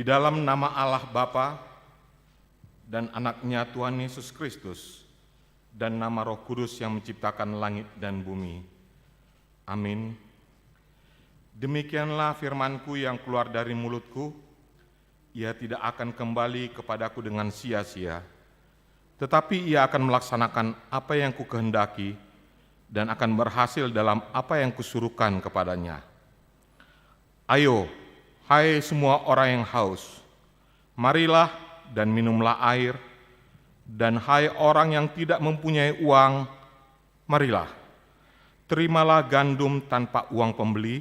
Di dalam nama Allah Bapa dan Anak-Nya Tuhan Yesus Kristus dan nama Roh Kudus yang menciptakan langit dan bumi. Amin. Demikianlah firman-Ku yang keluar dari mulut-Ku, ia tidak akan kembali kepadaku dengan sia-sia, tetapi ia akan melaksanakan apa yang Ku kehendaki dan akan berhasil dalam apa yang Kusuruhkan kepadanya. Ayo, hai semua orang yang haus, marilah dan minumlah air, dan hai orang yang tidak mempunyai uang, marilah, terimalah gandum tanpa uang pembeli,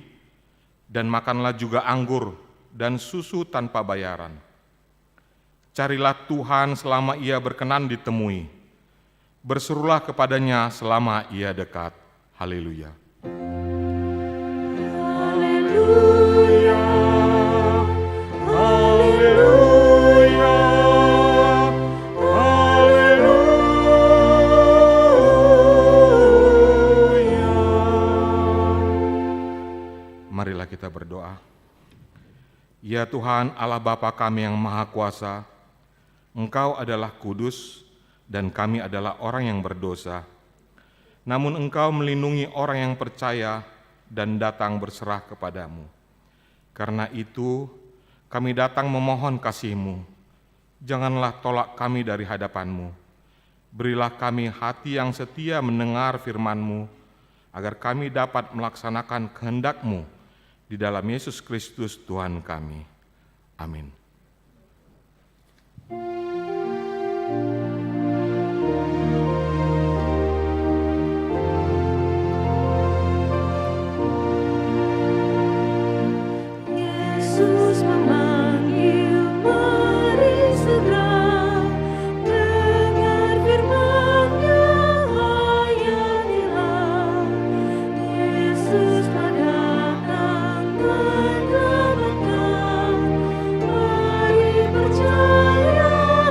dan makanlah juga anggur dan susu tanpa bayaran. Carilah Tuhan selama ia berkenan ditemui, berserulah kepadanya selama ia dekat. Haleluya. Haleluya. Haleluya. Haleluya. Marilah kita berdoa. Ya Tuhan Allah Bapa kami yang Maha Kuasa, Engkau adalah kudus dan kami adalah orang yang berdosa. Namun Engkau melindungi orang yang percaya dan datang berserah kepadamu. Karena itu, kami datang memohon kasih-Mu. Janganlah tolak kami dari hadapan-Mu. Berilah kami hati yang setia mendengar firman-Mu, agar kami dapat melaksanakan kehendak-Mu di dalam Yesus Kristus Tuhan kami. Amin. Yesus memanggil, mari segera dengar firman-Nya, hayatilah. Yesus datang menyelamatkan, mari percayalah.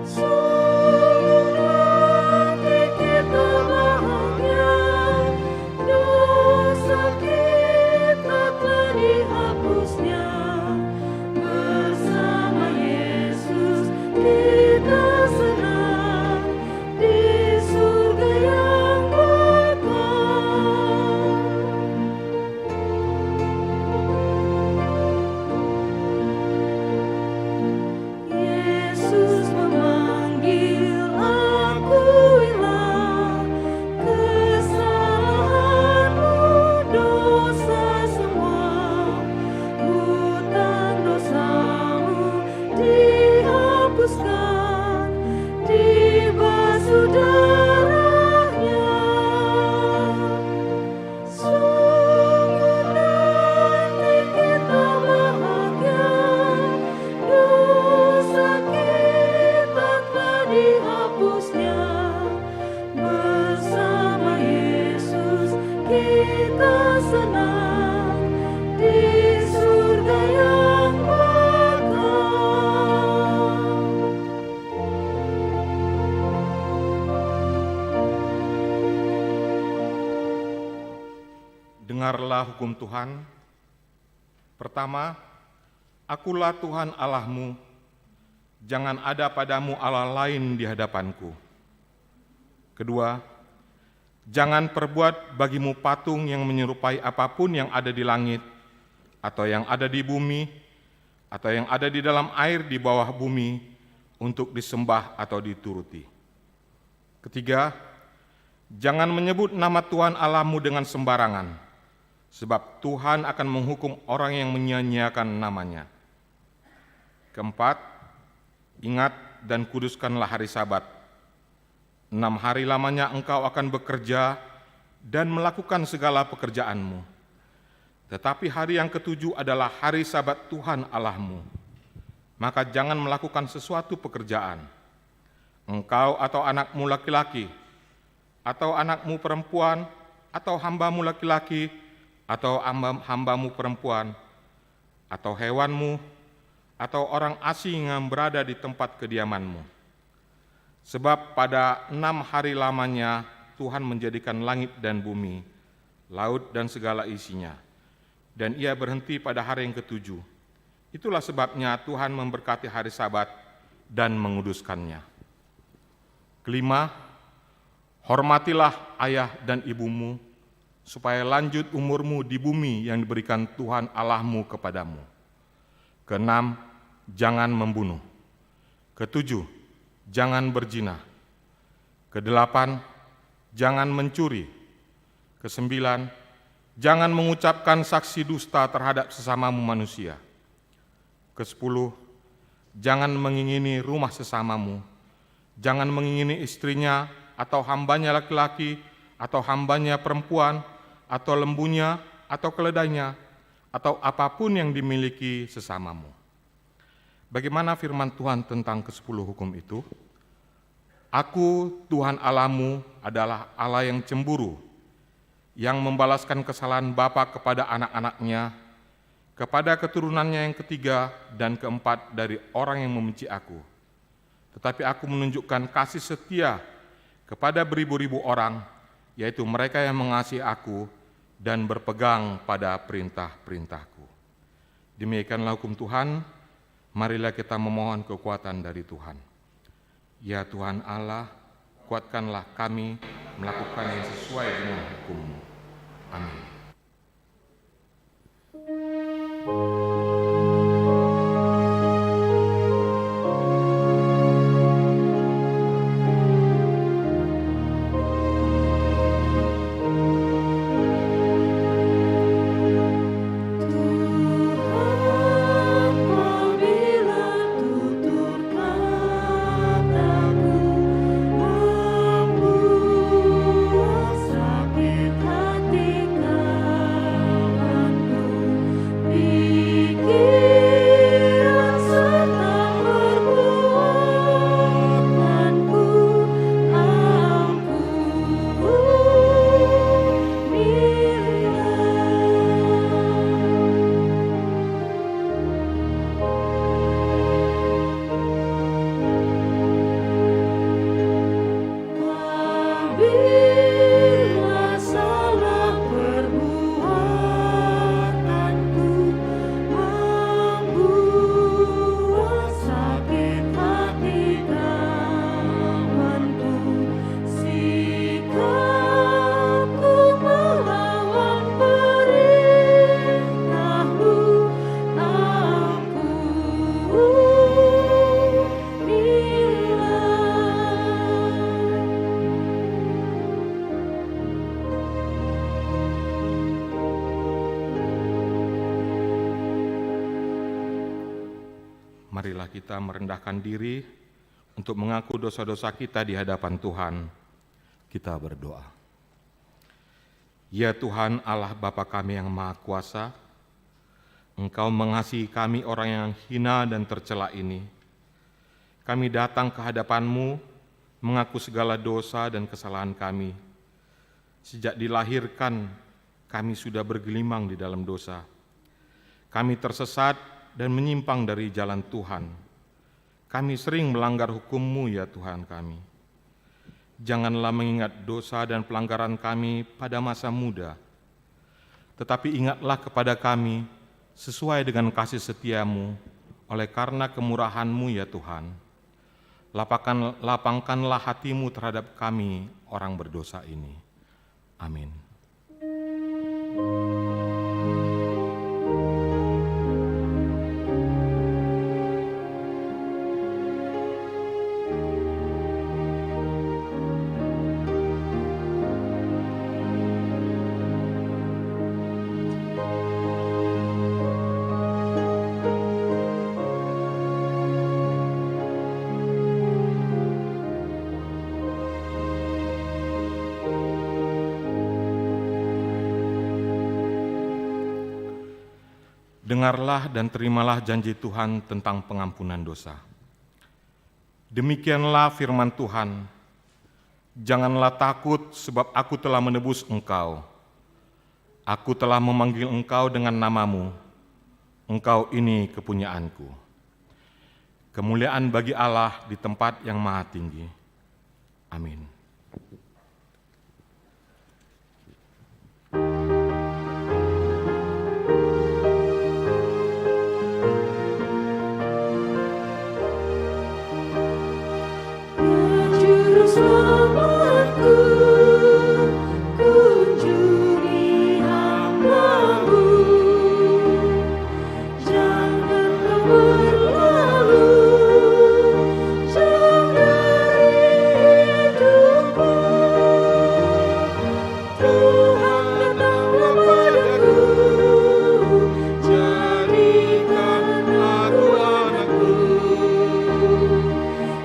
Sungguh nanti kita bahagia, dosa kita telah dihapusnya. Bersama Yesus kita senang di surga yang kekal. Yesus memanggil, akuilah kesalahanmu, dosa semua, hutang dosamu dihapuskan, dibasuh darah-Nya. Sungguh nanti kita bahagia, dosa kita telah dihapusnya. Bersama Yesus kita senang di surga yang kekal. Dengarlah hukum Tuhan. Pertama, akulah Tuhan Allahmu, jangan ada padamu Allah lain di hadapanku. Kedua, jangan perbuat bagimu patung yang menyerupai apapun yang ada di langit, atau yang ada di bumi, atau yang ada di dalam air di bawah bumi, untuk disembah atau dituruti. Ketiga, jangan menyebut nama Tuhan Allahmu dengan sembarangan, sebab Tuhan akan menghukum orang yang menyia-nyiakan namanya. Keempat, ingat dan kuduskanlah hari Sabat. 6 hari lamanya engkau akan bekerja dan melakukan segala pekerjaanmu. Tetapi hari yang ketujuh adalah hari Sabat Tuhan Allahmu. Maka jangan melakukan sesuatu pekerjaan. Engkau atau anakmu laki-laki, atau anakmu perempuan, atau hambamu laki-laki, atau hambamu perempuan, atau hewanmu, atau orang asing yang berada di tempat kediamanmu. Sebab pada 6 hari lamanya Tuhan menjadikan langit dan bumi, laut dan segala isinya, dan Ia berhenti pada hari yang ketujuh. Itulah sebabnya Tuhan memberkati hari Sabat dan menguduskannya. Kelima, hormatilah ayah dan ibumu, supaya lanjut umurmu di bumi yang diberikan Tuhan Allahmu kepadamu. Keenam, jangan membunuh. Ketujuh, jangan berzina. Kedelapan, jangan mencuri. Kesembilan, jangan mengucapkan saksi dusta terhadap sesamamu manusia. Kesepuluh, jangan mengingini rumah sesamamu. Jangan mengingini istrinya atau hambanya laki-laki atau hambanya perempuan, atau lembunya, atau keledainya, atau apapun yang dimiliki sesamamu. Bagaimana firman Tuhan tentang ke-10 hukum itu? Aku, Tuhan Allahmu, adalah Allah yang cemburu, yang membalaskan kesalahan bapa kepada anak-anaknya, kepada keturunannya yang ketiga dan keempat dari orang yang membenci aku. Tetapi aku menunjukkan kasih setia kepada beribu-ribu orang, yaitu mereka yang mengasihi aku dan berpegang pada perintah-perintahku. Demikianlah hukum Tuhan, marilah kita memohon kekuatan dari Tuhan. Ya Tuhan Allah, kuatkanlah kami melakukan yang sesuai dengan hukum-Mu. Amin. Marilah kita merendahkan diri untuk mengaku dosa-dosa kita di hadapan Tuhan. Kita berdoa. Ya Tuhan Allah Bapa kami yang Maha Kuasa, Engkau mengasihi kami orang yang hina dan tercela ini. Kami datang ke hadapan-Mu mengaku segala dosa dan kesalahan kami. Sejak dilahirkan, kami sudah bergelimang di dalam dosa. Kami tersesat dan menyimpang dari jalan Tuhan. Kami sering melanggar hukum-Mu ya Tuhan kami. Janganlah mengingat dosa dan pelanggaran kami pada masa muda, tetapi ingatlah kepada kami sesuai dengan kasih setia-Mu oleh karena kemurahan-Mu ya Tuhan. Lapangkanlah hati-Mu terhadap kami orang berdosa ini. Amin. Dengarlah dan terimalah janji Tuhan tentang pengampunan dosa. Demikianlah firman Tuhan, janganlah takut sebab aku telah menebus engkau. Aku telah memanggil engkau dengan namamu, engkau ini kepunyaanku. Kemuliaan bagi Allah di tempat yang maha tinggi. Amin. Selamatku, kunjungi hamba-Mu, janganlah berlalu, jauh dari hidupku. Tuhan datanglah padaku, jadikan aku anakmu,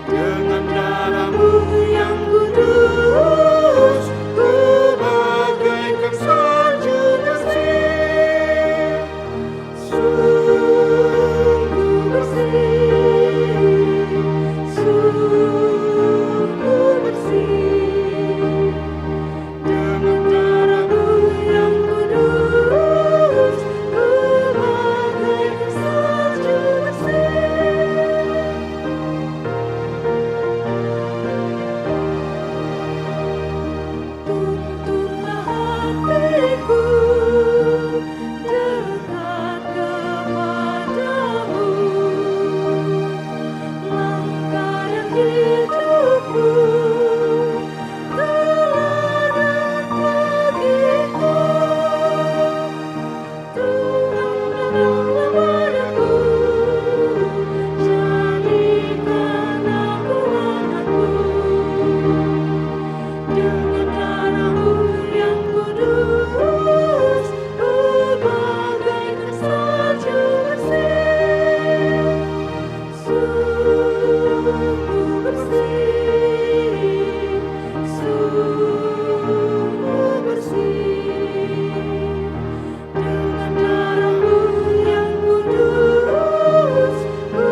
dengan darah-Mu yang kudus, ku bagaikan salju bersih, sungguh bersih, sungguh bersih. Dengan darah-Mu yang kudus, ku bagaikan salju bersih. Tuntunlah hatiku dekat kepadamu, langkah dan hidupku teladan bagiku. Tuhan datanglah padaku, jadikan aku anakmu, dengan darah-Mu yang kudus, ku bagaikan salju bersih, sungguh bersih, sungguh bersih. Dengan darah-Mu yang kudus, ku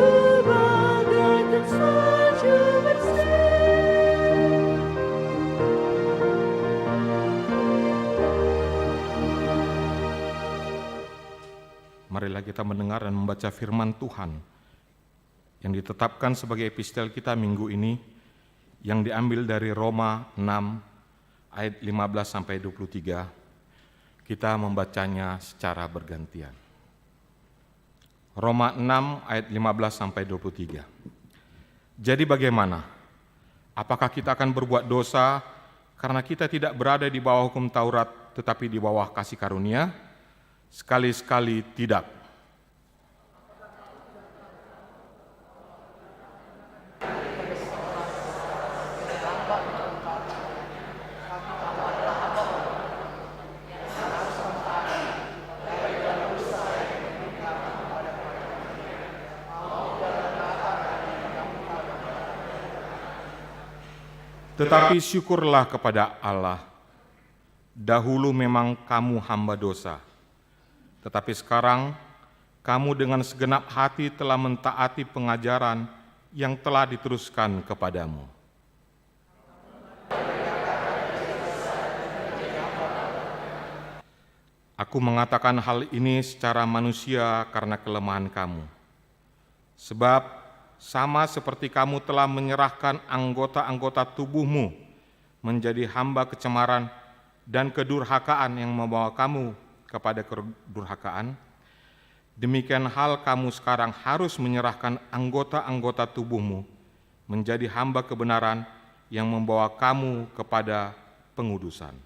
bagaikan salju bersih. Marilah kita mendengar dan membaca firman Tuhan yang ditetapkan sebagai epistel kita minggu ini, yang diambil dari Roma 6 ayat 15 sampai 23. Kita membacanya secara bergantian. Roma 6 ayat 15 sampai 23. Jadi bagaimana? Apakah kita akan berbuat dosa karena kita tidak berada di bawah hukum Taurat tetapi di bawah kasih karunia? Sekali-sekali tidak. Tetapi syukurlah kepada Allah, dahulu memang kamu hamba dosa, tetapi sekarang kamu dengan segenap hati telah mentaati pengajaran yang telah diteruskan kepadamu. Aku mengatakan hal ini secara manusia karena kelemahan kamu. Sebab sama seperti kamu telah menyerahkan anggota-anggota tubuhmu menjadi hamba kecemaran dan kedurhakaan yang membawa kamu kepada kedurhakaan, demikian hal kamu sekarang harus menyerahkan anggota-anggota tubuhmu menjadi hamba kebenaran yang membawa kamu kepada pengudusan.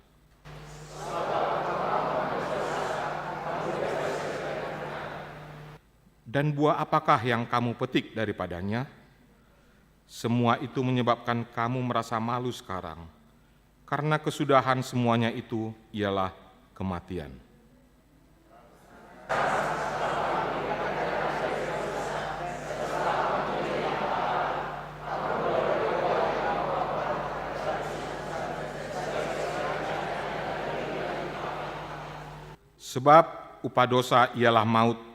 Dan buah apakah yang kamu petik daripadanya? Semua itu menyebabkan kamu merasa malu sekarang, karena kesudahan semuanya itu ialah kematian. Sebab upah dosa ialah maut,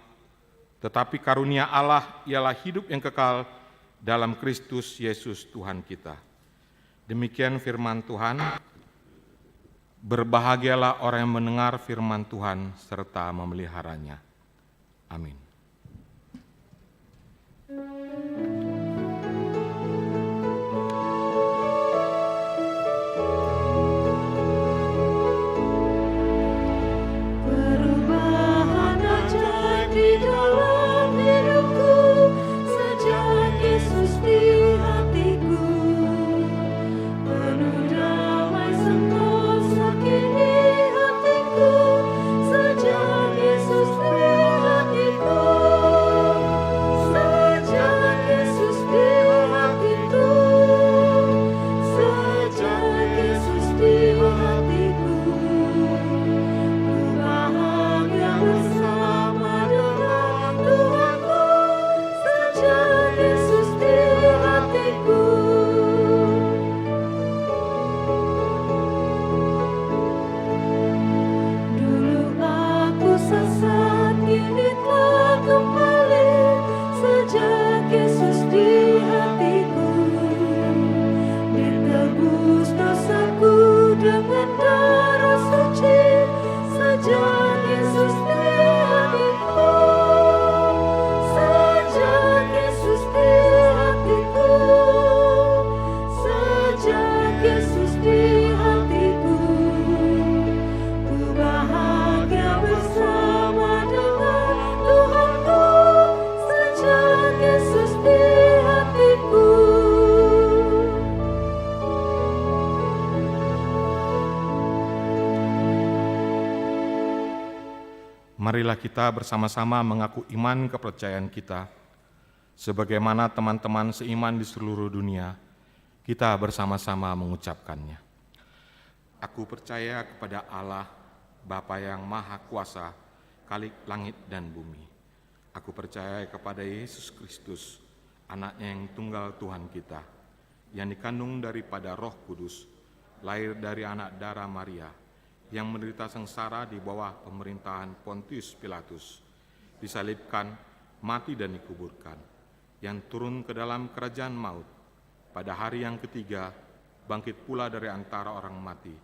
tetapi karunia Allah ialah hidup yang kekal dalam Kristus Yesus Tuhan kita. Demikian firman Tuhan. Berbahagialah orang yang mendengar firman Tuhan serta memeliharanya. Amin. Perubahan ajaib di dalam hidupku sejak Yesus di hatiku. Penuh damai sentosa kini hatiku sejak Yesus di hatiku. Sejak Yesus di hatiku. Sejak Yesus di hatiku. Ku bahagia bersama dengan Tuhanku sejak Yesus di hatiku. Dulu aku sesat, kini telah kembali sejak Yesus di hatiku. Ditebus dosaku dengan darah suci sejak Yesus di hatiku. Sejak Yesus di hatiku. Sejak Yesus di hatiku. Ku bahagia bersama dengan Tuhanku sejak Yesus di hatiku. Marilah kita bersama-sama mengaku iman kepercayaan kita. Sebagaimana teman-teman seiman di seluruh dunia, kita bersama-sama mengucapkannya. Aku percaya kepada Allah, Bapa yang Maha Kuasa, Khalik langit dan bumi. Aku percaya kepada Yesus Kristus, Anaknya yang tunggal Tuhan kita, yang dikandung daripada Roh Kudus, lahir dari anak darah Maria, yang menderita sengsara di bawah pemerintahan Pontius Pilatus, disalibkan, mati dan dikuburkan, yang turun ke dalam kerajaan maut, pada hari yang ketiga bangkit pula dari antara orang mati,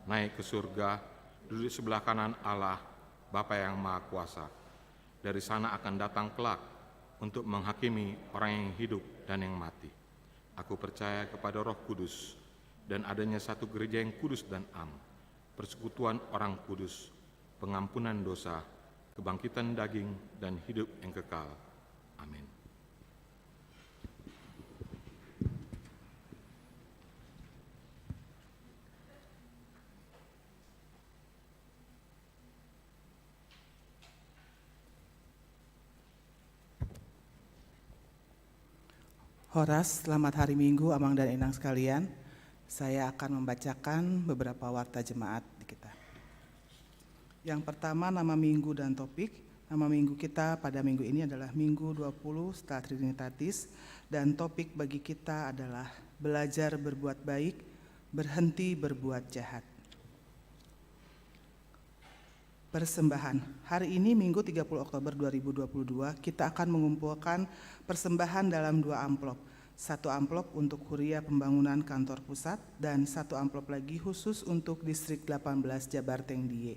naik ke surga, duduk sebelah kanan Allah, Bapa yang Maha Kuasa. Dari sana akan datang kelak untuk menghakimi orang yang hidup dan yang mati. Aku percaya kepada Roh Kudus dan adanya satu gereja yang kudus dan am, persekutuan orang kudus, pengampunan dosa, kebangkitan daging, dan hidup yang kekal. Amin. Horas, selamat hari Minggu, Amang dan Inang sekalian. Saya akan membacakan beberapa warta jemaat di kita. Yang pertama, nama minggu dan topik. Nama minggu kita pada minggu ini adalah Minggu 20 setelah Trinitatis, dan topik bagi kita adalah belajar berbuat baik, berhenti berbuat jahat. Persembahan. Hari ini Minggu 30 Oktober 2022 kita akan mengumpulkan persembahan dalam 2 amplop. 1 amplop untuk Huria Pembangunan Kantor Pusat dan 1 amplop lagi khusus untuk Distrik 18 Jabarteng Die.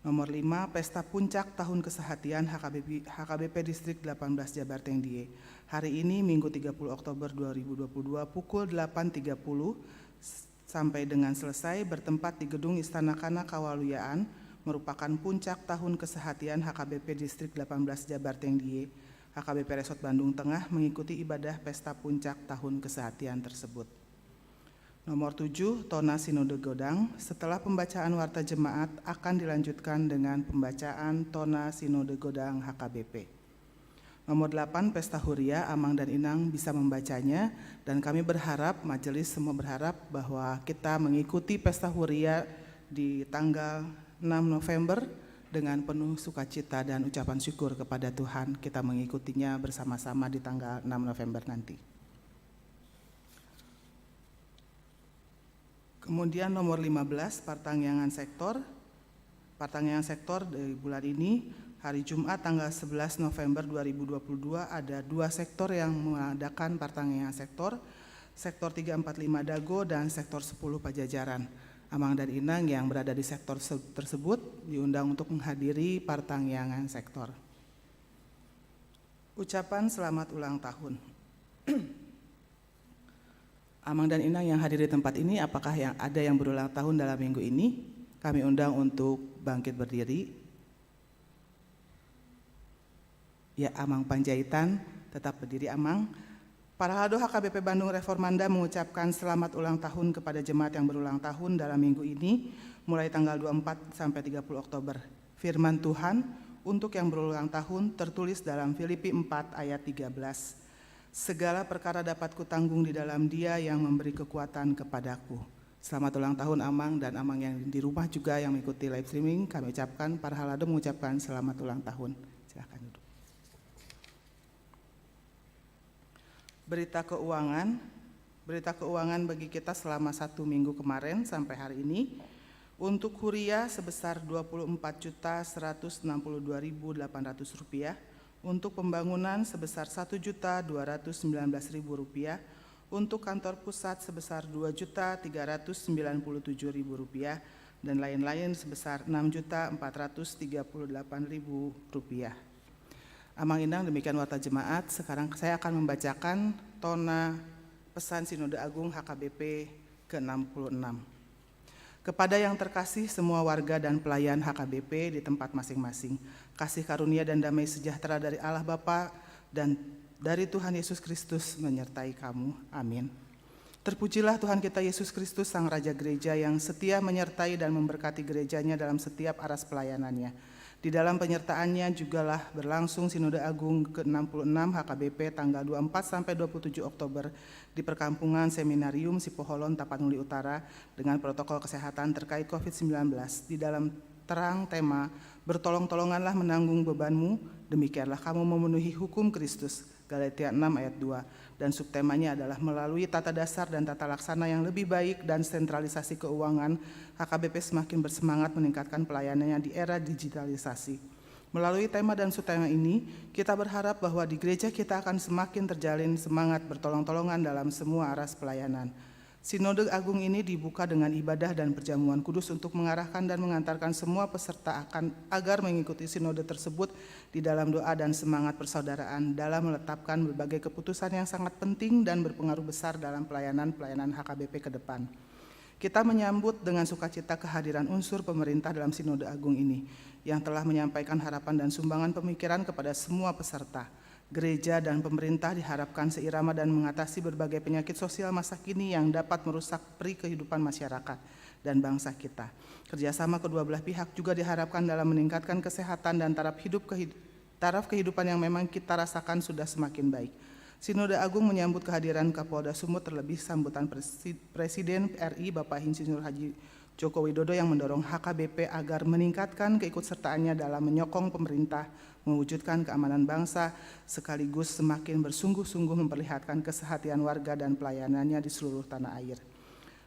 Nomor 5, Pesta Puncak Tahun Kesehatian HKBP Distrik 18 Jabarteng Die. Hari ini Minggu 30 Oktober 2022 pukul 8.30 sampai dengan selesai bertempat di Gedung Istana Kana Kawaluyaan merupakan puncak tahun kesehatian HKBP Distrik 18 Jabarteng Die, HKBP Resort Bandung Tengah mengikuti ibadah pesta puncak tahun kesehatian tersebut. Nomor 7, Tona Sinode Godang. Setelah pembacaan warta jemaat akan dilanjutkan dengan pembacaan Tona Sinode Godang HKBP. Nomor 8, Pesta Huria, Amang dan Inang bisa membacanya dan kami berharap, majelis semua berharap bahwa kita mengikuti Pesta Huria di tanggal 6 November dengan penuh sukacita dan ucapan syukur kepada Tuhan. Kita mengikutinya bersama-sama di tanggal 6 November nanti. Kemudian nomor 15, Partangyangan Sektor. Partangyangan Sektor dari bulan ini, hari Jumat tanggal 11 November 2022 ada 2 sektor yang mengadakan Partangyangan Sektor, Sektor 345 Dago dan Sektor 10 Pajajaran. Amang dan Inang yang berada di sektor tersebut diundang untuk menghadiri Partangyangan Sektor. Ucapan selamat ulang tahun. Amang dan Inang yang hadir di tempat ini, apakah yang ada yang berulang tahun dalam minggu ini? Kami undang untuk bangkit berdiri. Ya, Amang Panjaitan, tetap berdiri Amang. Para Haldo HKBP Bandung Reformanda mengucapkan selamat ulang tahun kepada jemaat yang berulang tahun dalam minggu ini, mulai tanggal 24 sampai 30 Oktober. Firman Tuhan untuk yang berulang tahun tertulis dalam Filipi 4 ayat 13. Segala perkara dapat kutanggung di dalam Dia yang memberi kekuatan kepadaku. Selamat ulang tahun Amang dan Amang yang di rumah juga yang mengikuti live streaming. Kami ucapkan, para Haldo mengucapkan selamat ulang tahun. Silakan duduk. Berita keuangan bagi kita selama 1 minggu kemarin sampai hari ini. Untuk Huria sebesar Rp24.162.800, untuk pembangunan sebesar Rp1.219.000, untuk kantor pusat sebesar Rp2.397.000 dan lain-lain sebesar Rp6.438.000. Amang Inang, demikian warta jemaat. Sekarang saya akan membacakan Tona Pesan Sinode Agung HKBP ke-66. Kepada yang terkasih semua warga dan pelayan HKBP di tempat masing-masing, kasih karunia dan damai sejahtera dari Allah Bapa dan dari Tuhan Yesus Kristus menyertai kamu. Amin. Terpujilah Tuhan kita Yesus Kristus, Sang Raja Gereja yang setia menyertai dan memberkati gerejanya dalam setiap aras pelayanannya. Di dalam penyertaannya jugalah berlangsung Sinode Agung ke-66 HKBP tanggal 24 sampai 27 Oktober di Perkampungan Seminarium Sipoholon Tapanuli Utara dengan protokol kesehatan terkait COVID-19 di dalam terang tema bertolong-tolonganlah menanggung bebanmu, demikianlah kamu memenuhi hukum Kristus, Galatia 6 ayat 2, dan subtemanya adalah melalui tata dasar dan tata laksana yang lebih baik dan sentralisasi keuangan, HKBP semakin bersemangat meningkatkan pelayanannya di era digitalisasi. Melalui tema dan subtema ini, kita berharap bahwa di gereja kita akan semakin terjalin semangat bertolong-tolongan dalam semua aras pelayanan. Sinode Agung ini dibuka dengan ibadah dan perjamuan kudus untuk mengarahkan dan mengantarkan semua peserta agar mengikuti sinode tersebut di dalam doa dan semangat persaudaraan dalam menetapkan berbagai keputusan yang sangat penting dan berpengaruh besar dalam pelayanan HKBP ke depan. Kita menyambut dengan sukacita kehadiran unsur pemerintah dalam Sinode Agung ini yang telah menyampaikan harapan dan sumbangan pemikiran kepada semua peserta. Gereja dan pemerintah diharapkan seirama dan mengatasi berbagai penyakit sosial masa kini yang dapat merusak peri kehidupan masyarakat dan bangsa kita. Kerjasama kedua belah pihak juga diharapkan dalam meningkatkan kesehatan dan taraf kehidupan yang memang kita rasakan sudah semakin baik. Sinode Agung menyambut kehadiran Kapolda Sumut terlebih sambutan Presiden RI Bapak Insinyur Haji Joko Widodo yang mendorong HKBP agar meningkatkan keikutsertaannya dalam menyokong pemerintah mewujudkan keamanan bangsa, sekaligus semakin bersungguh-sungguh memperlihatkan kesehatian warga dan pelayanannya di seluruh tanah air.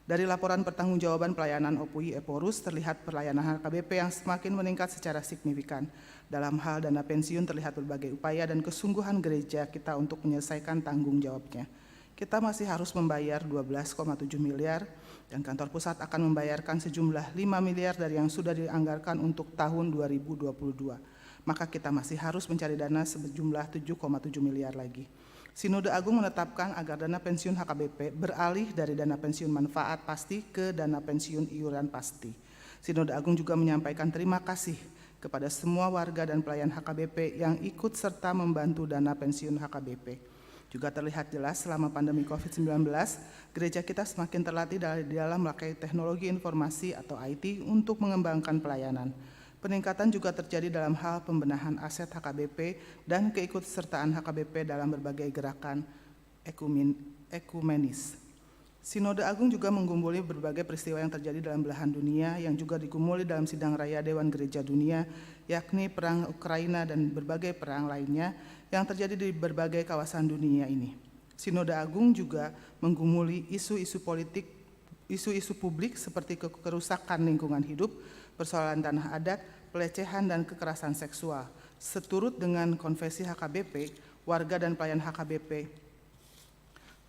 Dari laporan pertanggungjawaban pelayanan OPUI Eporus terlihat pelayanan HKBP yang semakin meningkat secara signifikan. Dalam hal dana pensiun terlihat berbagai upaya dan kesungguhan gereja kita untuk menyelesaikan tanggung jawabnya. Kita masih harus membayar 12,7 miliar dan kantor pusat akan membayarkan sejumlah 5 miliar dari yang sudah dianggarkan untuk tahun 2022. Maka kita masih harus mencari dana sejumlah 7,7 miliar lagi. Sinode Agung menetapkan agar dana pensiun HKBP beralih dari dana pensiun manfaat pasti ke dana pensiun iuran pasti. Sinode Agung juga menyampaikan terima kasih kepada semua warga dan pelayan HKBP yang ikut serta membantu dana pensiun HKBP. Juga terlihat jelas selama pandemi COVID-19, gereja kita semakin terlatih dalam memakai teknologi informasi atau IT untuk mengembangkan pelayanan. Peningkatan juga terjadi dalam hal pembenahan aset HKBP dan keikutsertaan HKBP dalam berbagai gerakan ekumenis. Sinode Agung juga menggumuli berbagai peristiwa yang terjadi dalam belahan dunia yang juga digumuli dalam sidang raya Dewan Gereja Dunia, yakni perang Ukraina dan berbagai perang lainnya yang terjadi di berbagai kawasan dunia ini. Sinode Agung juga menggumuli isu-isu publik seperti kerusakan lingkungan hidup, persoalan tanah adat, pelecehan dan kekerasan seksual. Seturut dengan konvensi HKBP, warga dan pelayan HKBP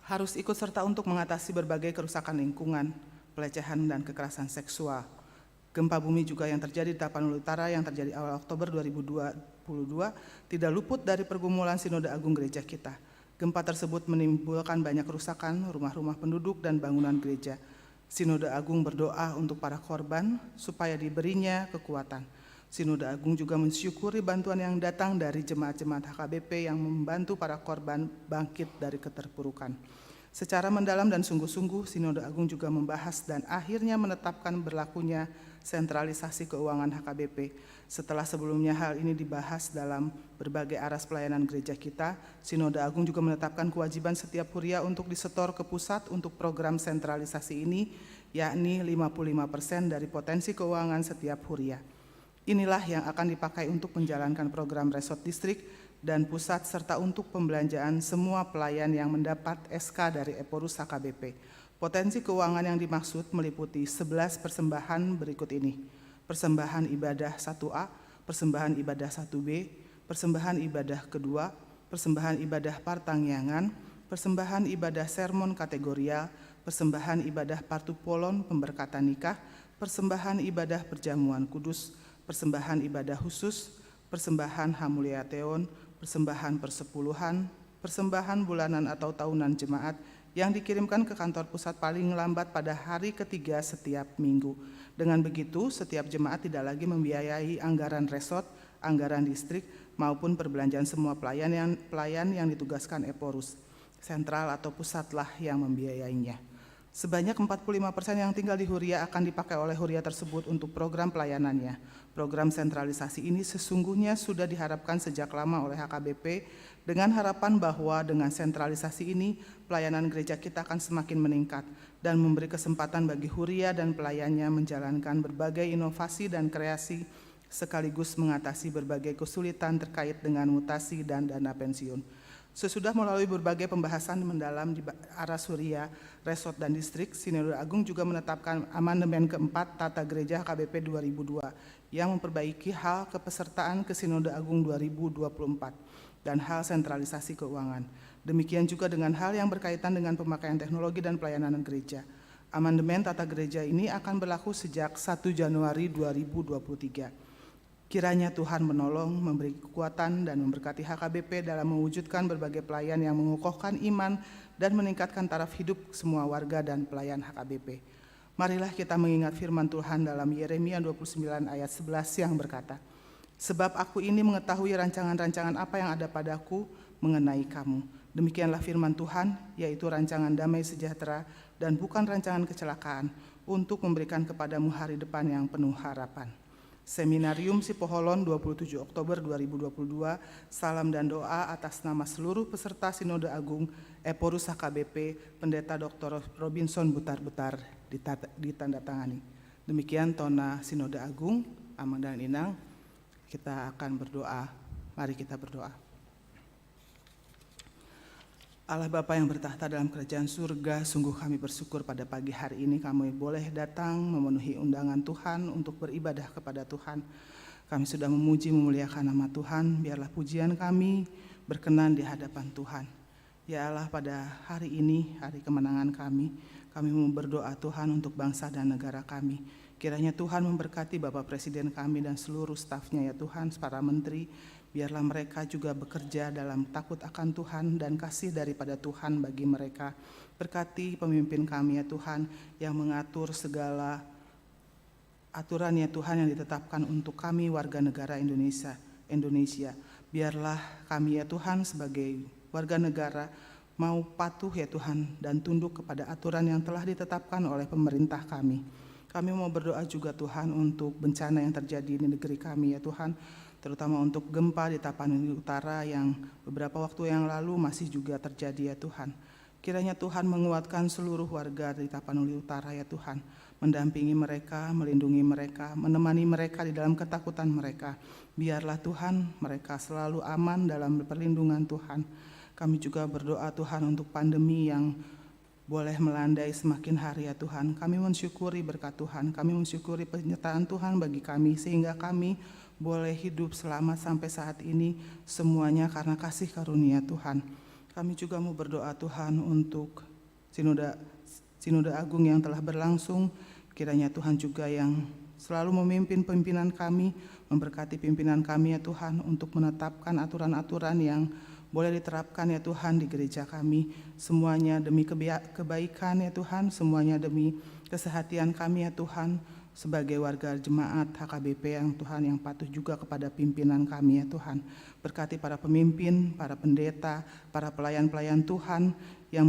harus ikut serta untuk mengatasi berbagai kerusakan lingkungan, pelecehan dan kekerasan seksual. Gempa bumi juga yang terjadi di Tapanuli Utara yang terjadi awal Oktober 2022 tidak luput dari pergumulan Sinode Agung gereja kita. Gempa tersebut menimbulkan banyak kerusakan rumah-rumah penduduk dan bangunan gereja. Sinode Agung berdoa untuk para korban supaya diberinya kekuatan. Sinode Agung juga mensyukuri bantuan yang datang dari jemaat-jemaat HKBP yang membantu para korban bangkit dari keterpurukan. Secara mendalam dan sungguh-sungguh, Sinode Agung juga membahas dan akhirnya menetapkan berlakunya sentralisasi keuangan HKBP. Setelah sebelumnya hal ini dibahas dalam berbagai aras pelayanan gereja kita, Sinode Agung juga menetapkan kewajiban setiap huria untuk disetor ke pusat untuk program sentralisasi ini, yakni 55% dari potensi keuangan setiap huria. Inilah yang akan dipakai untuk menjalankan program resort distrik dan pusat serta untuk pembelanjaan semua pelayan yang mendapat SK dari Eporus HKBP. Potensi keuangan yang dimaksud meliputi 11 persembahan berikut ini. Persembahan ibadah 1A, persembahan ibadah 1B, persembahan ibadah kedua, persembahan ibadah partangyangan, persembahan ibadah sermon kategorial, persembahan ibadah partupolon pemberkatan nikah, persembahan ibadah perjamuan kudus, persembahan ibadah khusus, persembahan hamuliateon, persembahan persepuluhan, persembahan bulanan atau tahunan jemaat yang dikirimkan ke kantor pusat paling lambat pada hari ketiga setiap minggu. Dengan begitu, setiap jemaat tidak lagi membiayai anggaran resort, anggaran distrik, maupun perbelanjaan semua pelayan yang ditugaskan Eporus. Sentral atau pusatlah yang membiayainya. Sebanyak 45% yang tinggal di huria akan dipakai oleh huria tersebut untuk program pelayanannya. Program sentralisasi ini sesungguhnya sudah diharapkan sejak lama oleh HKBP dengan harapan bahwa dengan sentralisasi ini pelayanan gereja kita akan semakin meningkat dan memberi kesempatan bagi huria dan pelayannya menjalankan berbagai inovasi dan kreasi sekaligus mengatasi berbagai kesulitan terkait dengan mutasi dan dana pensiun. Sesudah melalui berbagai pembahasan mendalam di aras huria, resort, dan distrik, Sinode Agung juga menetapkan amandemen keempat Tata Gereja HKBP 2002 yang memperbaiki hal kepesertaan ke Sinode Agung 2024 dan hal sentralisasi keuangan. Demikian juga dengan hal yang berkaitan dengan pemakaian teknologi dan pelayanan gereja. Amandemen Tata Gereja ini akan berlaku sejak 1 Januari 2023. Kiranya Tuhan menolong, memberi kekuatan, dan memberkati HKBP dalam mewujudkan berbagai pelayan yang mengokohkan iman dan meningkatkan taraf hidup semua warga dan pelayan HKBP. Marilah kita mengingat firman Tuhan dalam Yeremia 29 ayat 11 yang berkata, "Sebab aku ini mengetahui rancangan-rancangan apa yang ada padaku mengenai kamu. Demikianlah firman Tuhan, yaitu rancangan damai sejahtera dan bukan rancangan kecelakaan, untuk memberikan kepadamu hari depan yang penuh harapan." Seminarium Sipoholon 27 Oktober 2022, salam dan doa atas nama seluruh peserta Sinode Agung Eporus HKBP, Pendeta Dr. Robinson Butar-Butar ditandatangani. Demikian Tona Sinode Agung, Amang dan Inang. Kita akan berdoa. Mari kita berdoa. Allah Bapa yang bertahta dalam kerajaan surga, sungguh kami bersyukur pada pagi hari ini kami boleh datang memenuhi undangan Tuhan untuk beribadah kepada Tuhan. Kami sudah memuji memuliakan nama Tuhan, biarlah pujian kami berkenan di hadapan Tuhan. Ya Allah, pada hari ini, hari kemenangan kami mau berdoa Tuhan untuk bangsa dan negara kami. Kiranya Tuhan memberkati Bapak Presiden kami dan seluruh stafnya ya Tuhan, para menteri. Biarlah mereka juga bekerja dalam takut akan Tuhan dan kasih daripada Tuhan bagi mereka. Berkati pemimpin kami ya Tuhan yang mengatur segala aturan ya Tuhan yang ditetapkan untuk kami warga negara Indonesia. Biarlah kami ya Tuhan sebagai warga negara mau patuh ya Tuhan dan tunduk kepada aturan yang telah ditetapkan oleh pemerintah kami. Kami mau berdoa juga Tuhan untuk bencana yang terjadi di negeri kami ya Tuhan, terutama untuk gempa di Tapanuli Utara yang beberapa waktu yang lalu masih juga terjadi ya Tuhan. Kiranya Tuhan menguatkan seluruh warga di Tapanuli Utara ya Tuhan, mendampingi mereka, melindungi mereka, menemani mereka di dalam ketakutan mereka. Biarlah Tuhan mereka selalu aman dalam perlindungan Tuhan. Kami juga berdoa Tuhan untuk pandemi yang boleh melandai semakin hari ya Tuhan. Kami mensyukuri berkat Tuhan, kami mensyukuri penyertaan Tuhan bagi kami sehingga kami boleh hidup selamat sampai saat ini semuanya karena kasih karunia Tuhan. Kami juga mau berdoa Tuhan untuk Sinode Agung yang telah berlangsung. Kiranya Tuhan juga yang selalu memimpin pimpinan kami, memberkati pimpinan kami ya Tuhan untuk menetapkan aturan-aturan yang boleh diterapkan ya Tuhan di gereja kami. Semuanya demi kebaikan ya Tuhan, semuanya demi kesehatan kami ya Tuhan. Sebagai warga jemaat HKBP yang Tuhan yang patuh juga kepada pimpinan kami ya Tuhan. Berkati para pemimpin, para pendeta, para pelayan-pelayan Tuhan yang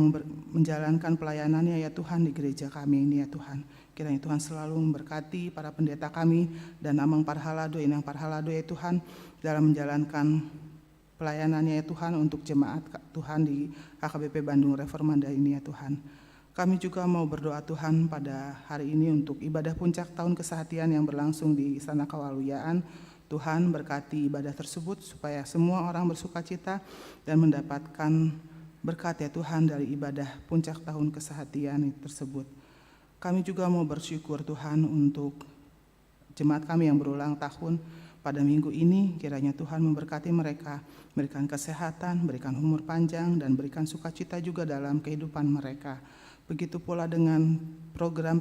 menjalankan pelayanannya ya Tuhan di gereja kami ini ya Tuhan. Kiranya Tuhan selalu memberkati para pendeta kami dan Amang Parhalado, Inang Parhalado ya Tuhan dalam menjalankan pelayanannya ya Tuhan untuk jemaat Tuhan di HKBP Bandung Reformanda ini ya Tuhan. Kami juga mau berdoa Tuhan pada hari ini untuk ibadah puncak tahun kesehatian yang berlangsung di Istana Kewaluyaan. Tuhan berkati ibadah tersebut supaya semua orang bersukacita dan mendapatkan berkat ya Tuhan dari ibadah puncak tahun kesehatian tersebut. Kami juga mau bersyukur Tuhan untuk jemaat kami yang berulang tahun pada minggu ini. Kiranya Tuhan memberkati mereka, berikan kesehatan, berikan umur panjang, dan berikan sukacita juga dalam kehidupan mereka. Begitu pula dengan program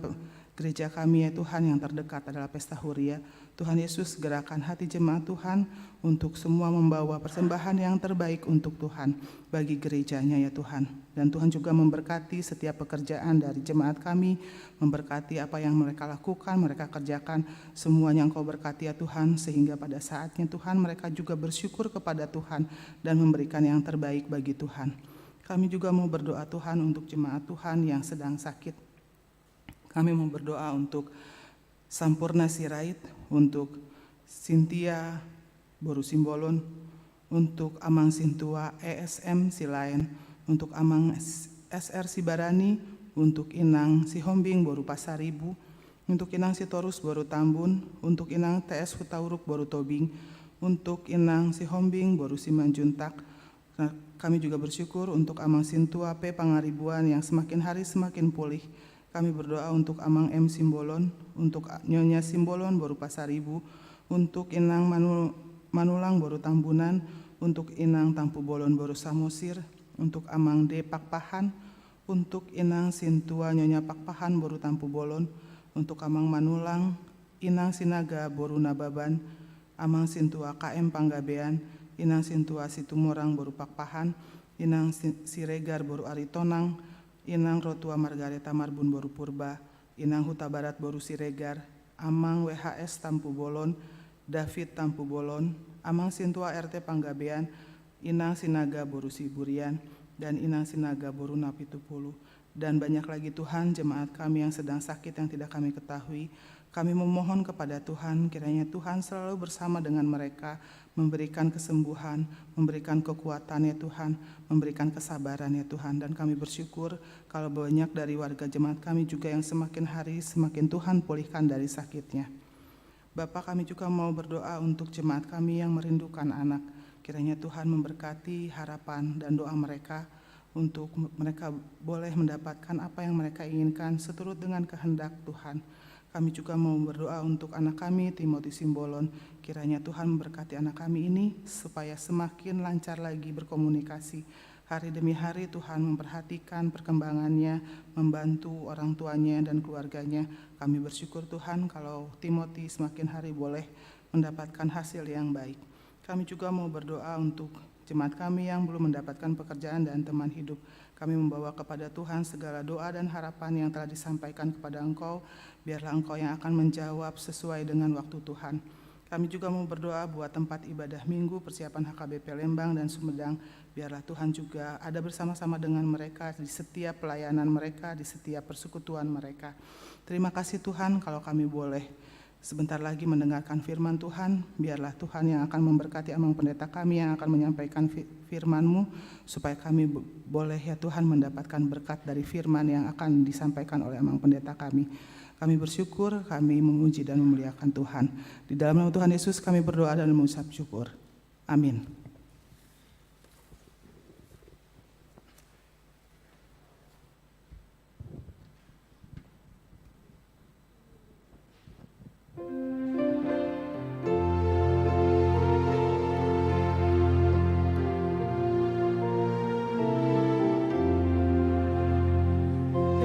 gereja kami ya Tuhan yang terdekat adalah Pesta Huria. Tuhan Yesus gerakan hati jemaat Tuhan untuk semua membawa persembahan yang terbaik untuk Tuhan bagi gerejanya ya Tuhan. Dan Tuhan juga memberkati setiap pekerjaan dari jemaat kami, memberkati apa yang mereka lakukan, mereka kerjakan, semuanya Engkau berkati ya Tuhan, sehingga pada saatnya Tuhan mereka juga bersyukur kepada Tuhan dan memberikan yang terbaik bagi Tuhan. Kami juga mau berdoa Tuhan untuk jemaat Tuhan yang sedang sakit. Kami mau berdoa untuk Sampurna Sirait, untuk Cynthia Boru Simbolon, untuk Amang Sintua ESM Silaen, untuk Amang SR Sibarani, untuk Inang Sihombing Boru Pasaribu, untuk Inang Sitorus Boru Tambun, untuk Inang TS Hutauruk Boru Tobing, untuk Inang Sihombing Boru Simanjuntak. Kami juga bersyukur untuk Amang Sintua P. Pangaribuan yang semakin hari semakin pulih. Kami berdoa untuk Amang M. Simbolon, untuk Nyonya Simbolon Boru Pasaribu, untuk Inang Manulang Boru Tambunan, untuk Inang Tampu Bolon Boru Samosir, untuk Amang D. Pakpahan, untuk Inang Sintua Nyonya Pakpahan Boru Tampu Bolon, untuk Amang Manulang, Inang Sinaga Boru Nababan, Amang Sintua KM Panggabean, Inang Sintua Situmorang Boru Pakpahan, Inang Siregar Boru Aritonang, Inang Rotua Margareta Marbun Boru Purba, Inang Huta Barat Boru Siregar, Amang WHS Tampu Bolon, David Tampu Bolon, Amang Sintua RT Panggabean, Inang Sinaga Boru Siburian, dan Inang Sinaga Boru Napitupulu. Dan banyak lagi Tuhan jemaat kami yang sedang sakit yang tidak kami ketahui. Kami memohon kepada Tuhan, kiranya Tuhan selalu bersama dengan mereka, memberikan kesembuhan, memberikan kekuatan ya Tuhan, memberikan kesabaran ya Tuhan. Dan kami bersyukur kalau banyak dari warga jemaat kami juga yang semakin hari semakin Tuhan pulihkan dari sakitnya. Bapak, kami juga mau berdoa untuk jemaat kami yang merindukan anak. Kiranya Tuhan memberkati harapan dan doa mereka untuk mereka boleh mendapatkan apa yang mereka inginkan seturut dengan kehendak Tuhan. Kami juga mau berdoa untuk anak kami, Timothy Simbolon. Kiranya Tuhan memberkati anak kami ini supaya semakin lancar lagi berkomunikasi. Hari demi hari Tuhan memperhatikan perkembangannya, membantu orang tuanya dan keluarganya. Kami bersyukur Tuhan kalau Timothy semakin hari boleh mendapatkan hasil yang baik. Kami juga mau berdoa untuk jemaat kami yang belum mendapatkan pekerjaan dan teman hidup. Kami membawa kepada Tuhan segala doa dan harapan yang telah disampaikan kepada Engkau. Biarlah Engkau yang akan menjawab sesuai dengan waktu Tuhan. Kami juga mau berdoa buat tempat ibadah minggu, persiapan HKBP Lembang dan Sumedang. Biarlah Tuhan juga ada bersama-sama dengan mereka di setiap pelayanan mereka, di setiap persekutuan mereka. Terima kasih Tuhan kalau kami boleh sebentar lagi mendengarkan firman Tuhan. Biarlah Tuhan yang akan memberkati amang pendeta kami yang akan menyampaikan firman-Mu, supaya kami boleh ya Tuhan mendapatkan berkat dari firman yang akan disampaikan oleh amang pendeta kami. Kami bersyukur, kami memuji dan memuliakan Tuhan. Di dalam nama Tuhan Yesus kami berdoa dan mengucap syukur. Amin.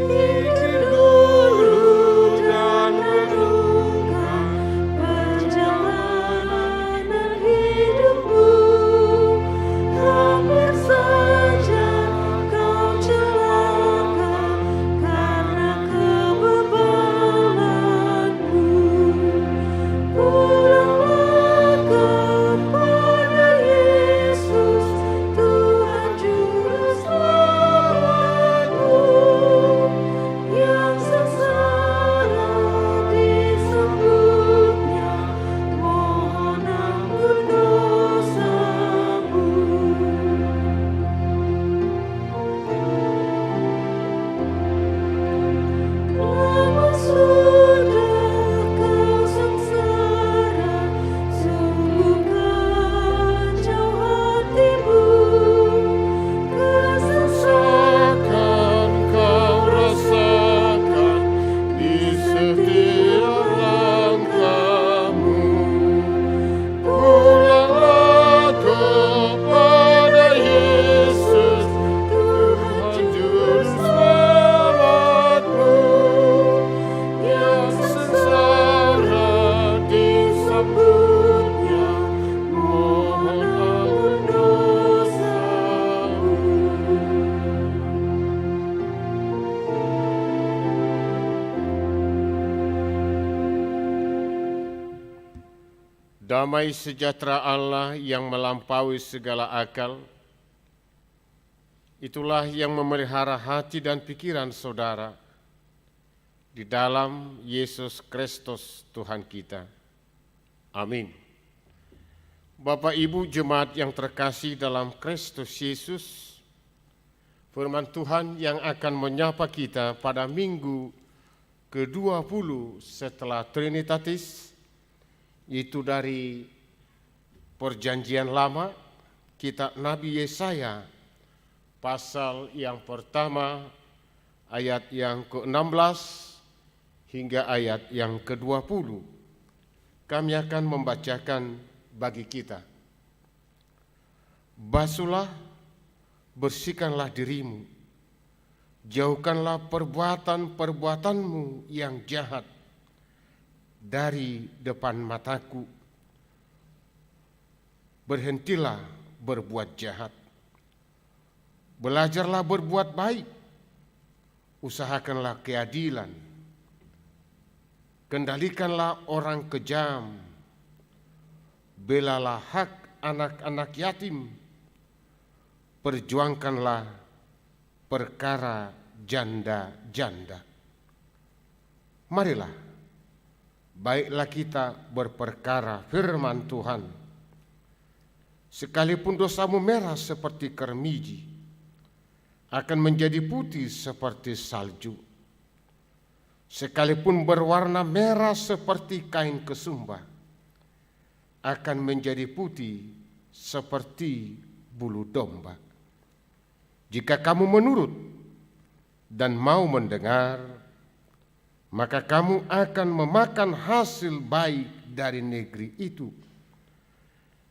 Pikir dulu dan renungkan perjalanan hidupmu. Hampir saja kau celaka karena kebebalanmu. Pulanglah kepada Yesus, Tuhan Juru Selamatmu. Yang sengsara disebutnya, mohon ampun dosamu. Lama sudah kau sengsara, sungguh kacau hatimu. Kesesakan kau rasakan di setiap langkahmu. Pulanglah kepada Yesus, Tuhan Juru Selamatmu. Yang sengsara disebutnya, mohon ampun dosamu. Damai sejahtera Allah yang melampaui segala akal, itulah yang memelihara hati dan pikiran saudara di dalam Yesus Kristus Tuhan kita. Amin. Bapak Ibu jemaat yang terkasih dalam Kristus Yesus, firman Tuhan yang akan menyapa kita pada minggu ke-20 setelah Trinitatis, itu dari Perjanjian Lama, kitab Nabi Yesaya, pasal yang pertama, ayat yang ke-16 hingga ayat yang ke-20. Kami akan membacakan bagi kita. Basuhlah, bersihkanlah dirimu, jauhkanlah perbuatan-perbuatanmu yang jahat dari depan mataku. Berhentilah berbuat jahat. Belajarlah berbuat baik. Usahakanlah keadilan. Kendalikanlah orang kejam. Belalah hak anak-anak yatim. Perjuangkanlah perkara janda-janda. Marilah baiklah kita berperkara firman Tuhan. Sekalipun dosamu merah seperti kermiji, akan menjadi putih seperti salju. Sekalipun berwarna merah seperti kain kesumba, akan menjadi putih seperti bulu domba. Jika kamu menurut dan mau mendengar, maka kamu akan memakan hasil baik dari negeri itu.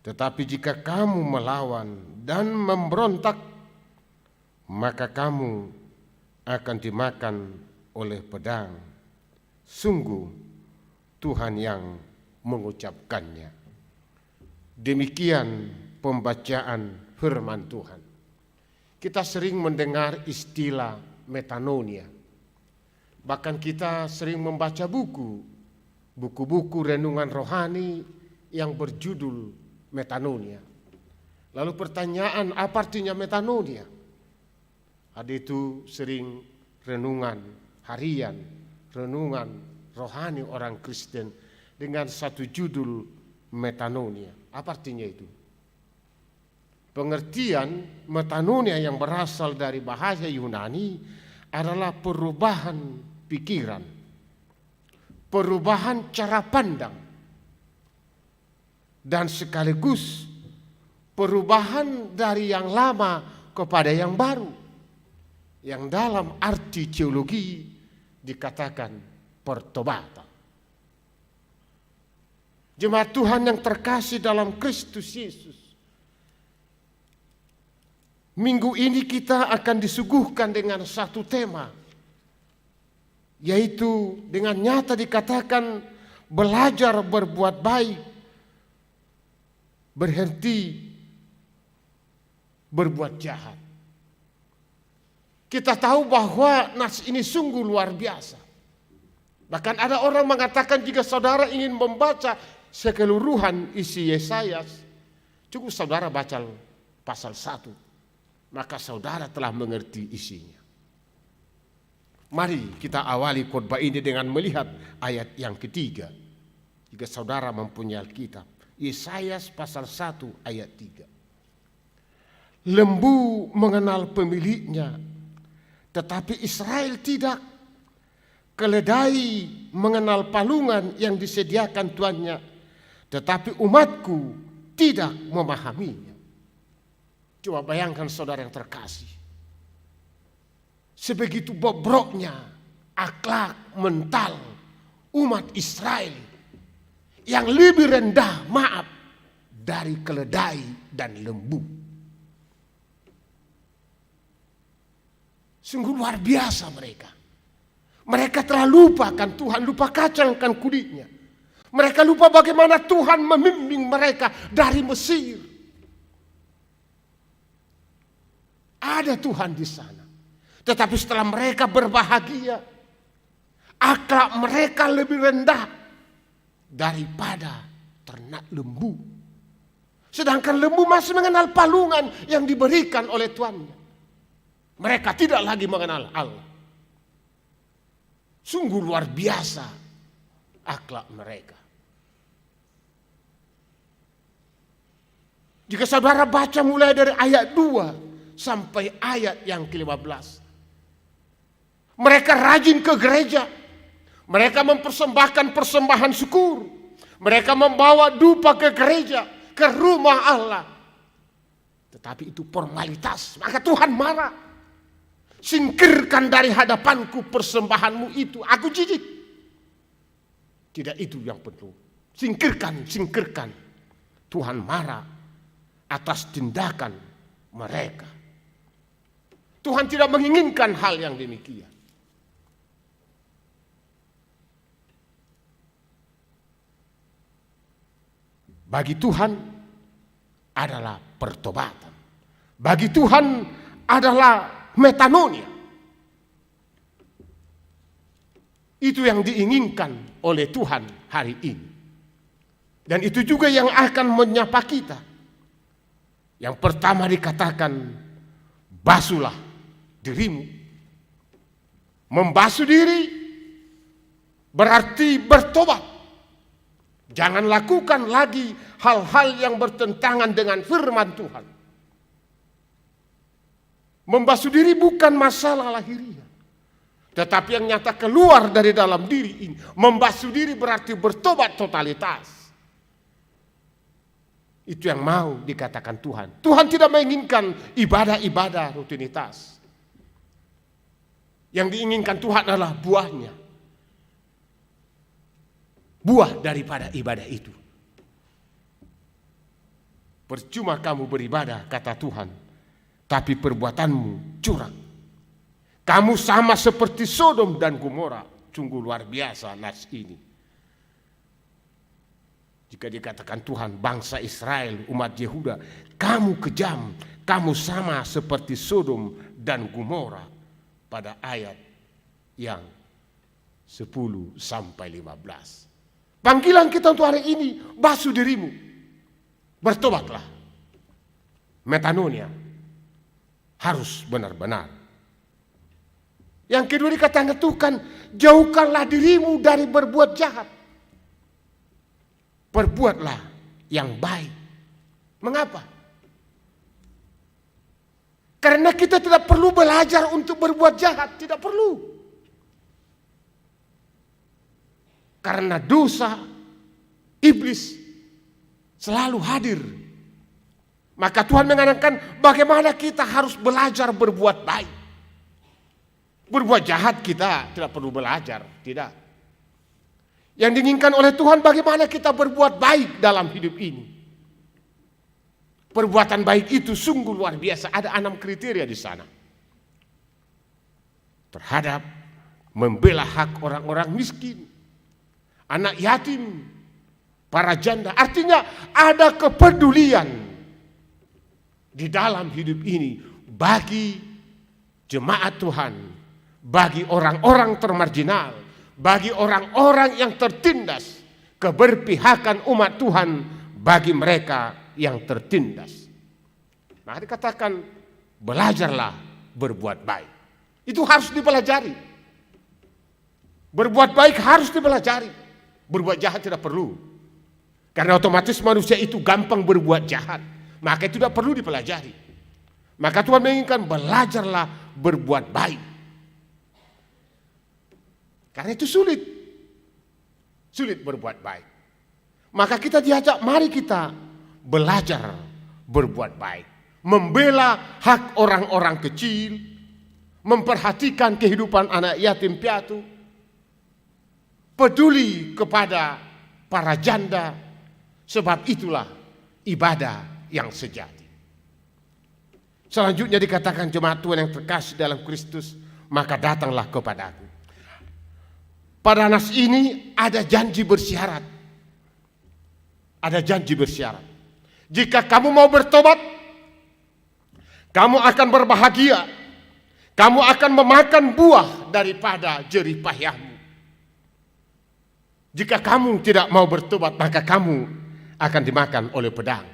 Tetapi jika kamu melawan dan memberontak, maka kamu akan dimakan oleh pedang. Sungguh Tuhan yang mengucapkannya. Demikian pembacaan firman Tuhan. Kita sering mendengar istilah metanonia. Bahkan kita sering membaca buku-buku renungan rohani yang berjudul metanonia. Lalu pertanyaan, apa artinya metanonia? Ada itu sering renungan harian, renungan rohani orang Kristen dengan satu judul metanonia. Apa artinya itu? Pengertian metanonia yang berasal dari bahasa Yunani adalah perubahan pikiran, perubahan cara pandang, dan sekaligus perubahan dari yang lama kepada yang baru, yang dalam arti teologi dikatakan pertobatan. Jemaat Tuhan yang terkasih dalam Kristus Yesus, minggu ini kita akan disuguhkan dengan satu tema, yaitu dengan nyata dikatakan belajar berbuat baik, berhenti berbuat jahat. Kita tahu bahwa nas ini sungguh luar biasa. Bahkan ada orang mengatakan jika saudara ingin membaca keseluruhan isi Yesaya, cukup saudara baca pasal 1. Maka saudara telah mengerti isinya. Mari kita awali khotbah ini dengan melihat ayat yang ketiga. Jika saudara mempunyai Alkitab, Yesaya pasal 1 ayat 3. Lembu mengenal pemiliknya, tetapi Israel tidak. Keledai mengenal palungan yang disediakan tuannya, tetapi umatku tidak memahaminya. Coba bayangkan saudara yang terkasih, sebegitu bobroknya akhlak mental umat Israel yang lebih rendah dari keledai dan lembu. Sungguh luar biasa mereka. Mereka telah lupakan Tuhan, lupa kacangkan kulitnya. Mereka lupa bagaimana Tuhan membimbing mereka dari Mesir. Ada Tuhan di sana. Tetapi setelah mereka berbahagia, akhlak mereka lebih rendah daripada ternak lembu. Sedangkan lembu masih mengenal palungan yang diberikan oleh tuannya. Mereka tidak lagi mengenal Allah. Sungguh luar biasa akhlak mereka. Jika saudara baca mulai dari ayat 2 sampai ayat yang ke-15. Mereka rajin ke gereja. Mereka mempersembahkan persembahan syukur. Mereka membawa dupa ke gereja, ke rumah Allah. Tetapi itu formalitas. Maka Tuhan marah. Singkirkan dari hadapanku persembahanmu itu. Aku jijik. Tidak itu yang perlu. Singkirkan. Tuhan marah atas tindakan mereka. Tuhan tidak menginginkan hal yang demikian. Bagi Tuhan adalah pertobatan. Bagi Tuhan adalah metanonia. Itu yang diinginkan oleh Tuhan hari ini. Dan itu juga yang akan menyapa kita. Yang pertama dikatakan, basuhlah dirimu. Membasuh diri berarti bertobat. Jangan lakukan lagi hal-hal yang bertentangan dengan firman Tuhan. Membasuh diri bukan masalah lahiriah, tetapi yang nyata keluar dari dalam diri ini. Membasuh diri berarti bertobat totalitas. Itu yang mau dikatakan Tuhan. Tuhan tidak menginginkan ibadah-ibadah rutinitas. Yang diinginkan Tuhan adalah buahnya. Buah daripada ibadah itu. Percuma kamu beribadah, kata Tuhan, tapi perbuatanmu curang. Kamu sama seperti Sodom dan Gomora. Sungguh luar biasa nas ini. Jika dikatakan Tuhan, bangsa Israel, umat Yehuda, kamu kejam, kamu sama seperti Sodom dan Gomora, pada ayat yang 10 sampai 15. Panggilan kita untuk hari ini, basuh dirimu, bertobatlah. Metanonia harus benar-benar. Yang kedua dikatakan Tuhan, jauhkanlah dirimu dari berbuat jahat. Perbuatlah yang baik. Mengapa? Karena kita tidak perlu belajar untuk berbuat jahat, tidak perlu. Karena dosa iblis selalu hadir. Maka Tuhan mengatakan bagaimana kita harus belajar berbuat baik. Berbuat jahat kita tidak perlu belajar, tidak. Yang diinginkan oleh Tuhan bagaimana kita berbuat baik dalam hidup ini. Perbuatan baik itu sungguh luar biasa. Ada 6 kriteria di sana. Terhadap membela hak orang-orang miskin, anak yatim, para janda. Artinya ada kepedulian di dalam hidup ini bagi jemaat Tuhan, bagi orang-orang termarginal, bagi orang-orang yang tertindas, keberpihakan umat Tuhan bagi mereka yang tertindas. Nah, dikatakan belajarlah berbuat baik. Itu harus dipelajari. Berbuat baik harus dipelajari. Berbuat jahat tidak perlu. Karena otomatis manusia itu gampang berbuat jahat. Maka itu tidak perlu dipelajari. Maka Tuhan menginginkan belajarlah berbuat baik. Karena itu sulit. Sulit berbuat baik. Maka kita diajak, mari kita belajar berbuat baik. Membela hak orang-orang kecil. Memperhatikan kehidupan anak yatim piatu. Peduli kepada para janda. Sebab itulah ibadah yang sejati. Selanjutnya dikatakan jemaat Tuhan yang terkasih dalam Kristus, maka datanglah kepadaku. Pada nas ini ada janji bersyarat. Ada janji bersyarat. Jika kamu mau bertobat, kamu akan berbahagia. Kamu akan memakan buah daripada jerih payahmu. Jika kamu tidak mau bertobat, maka kamu akan dimakan oleh pedang.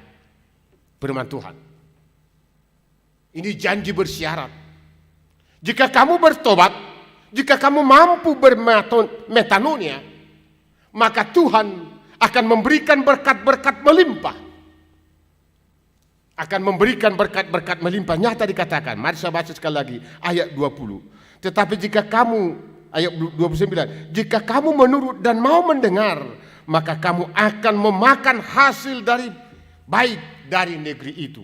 Firman Tuhan. Ini janji bersyarat. Jika kamu bertobat, jika kamu mampu bermetanonia, maka Tuhan akan memberikan berkat-berkat melimpah. Akan memberikan berkat-berkat melimpah. Nyata dikatakan, mari saya baca sekali lagi ayat 20. Tetapi jika kamu, ayat 29, jika kamu menurut dan mau mendengar, maka kamu akan memakan hasil dari baik dari negeri itu.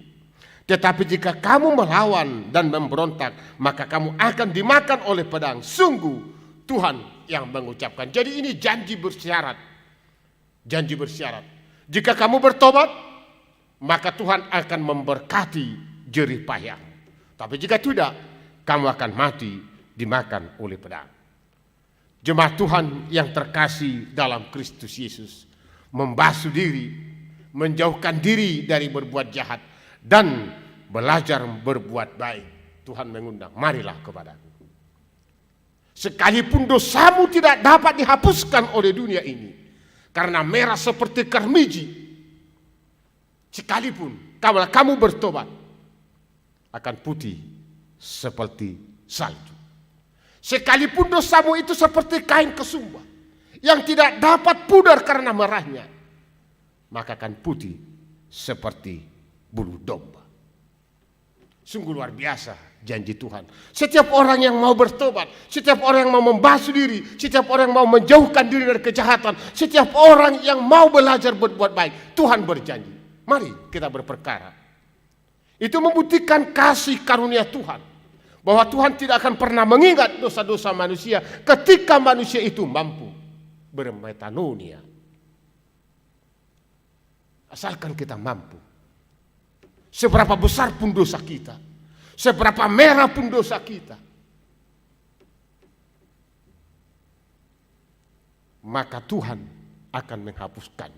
Tetapi jika kamu melawan dan memberontak, maka kamu akan dimakan oleh pedang. Sungguh Tuhan yang mengucapkan. Jadi ini janji bersyarat. Janji bersyarat. Jika kamu bertobat, maka Tuhan akan memberkati jerih payah. Tapi jika tidak, kamu akan mati dimakan oleh pedang. Jemaat Tuhan yang terkasih dalam Kristus Yesus, membasuh diri, menjauhkan diri dari berbuat jahat, dan belajar berbuat baik. Tuhan mengundang, marilah kepadaku. Sekalipun dosamu tidak dapat dihapuskan oleh dunia ini, karena merah seperti kermiji, sekalipun kalau kamu bertobat, akan putih seperti salju. Sekalipun dosamu itu seperti kain kesumba yang tidak dapat pudar karena merahnya, maka akan putih seperti bulu domba. Sungguh luar biasa janji Tuhan. Setiap orang yang mau bertobat, setiap orang yang mau membasuh diri, setiap orang yang mau menjauhkan diri dari kejahatan, setiap orang yang mau belajar berbuat baik, Tuhan berjanji. Mari kita berperkara. Itu membuktikan kasih karunia Tuhan. Bahwa Tuhan tidak akan pernah mengingat dosa-dosa manusia ketika manusia itu mampu bermetanonia. Asalkan kita mampu. Seberapa besar pun dosa kita, seberapa merah pun dosa kita, maka Tuhan akan menghapuskan.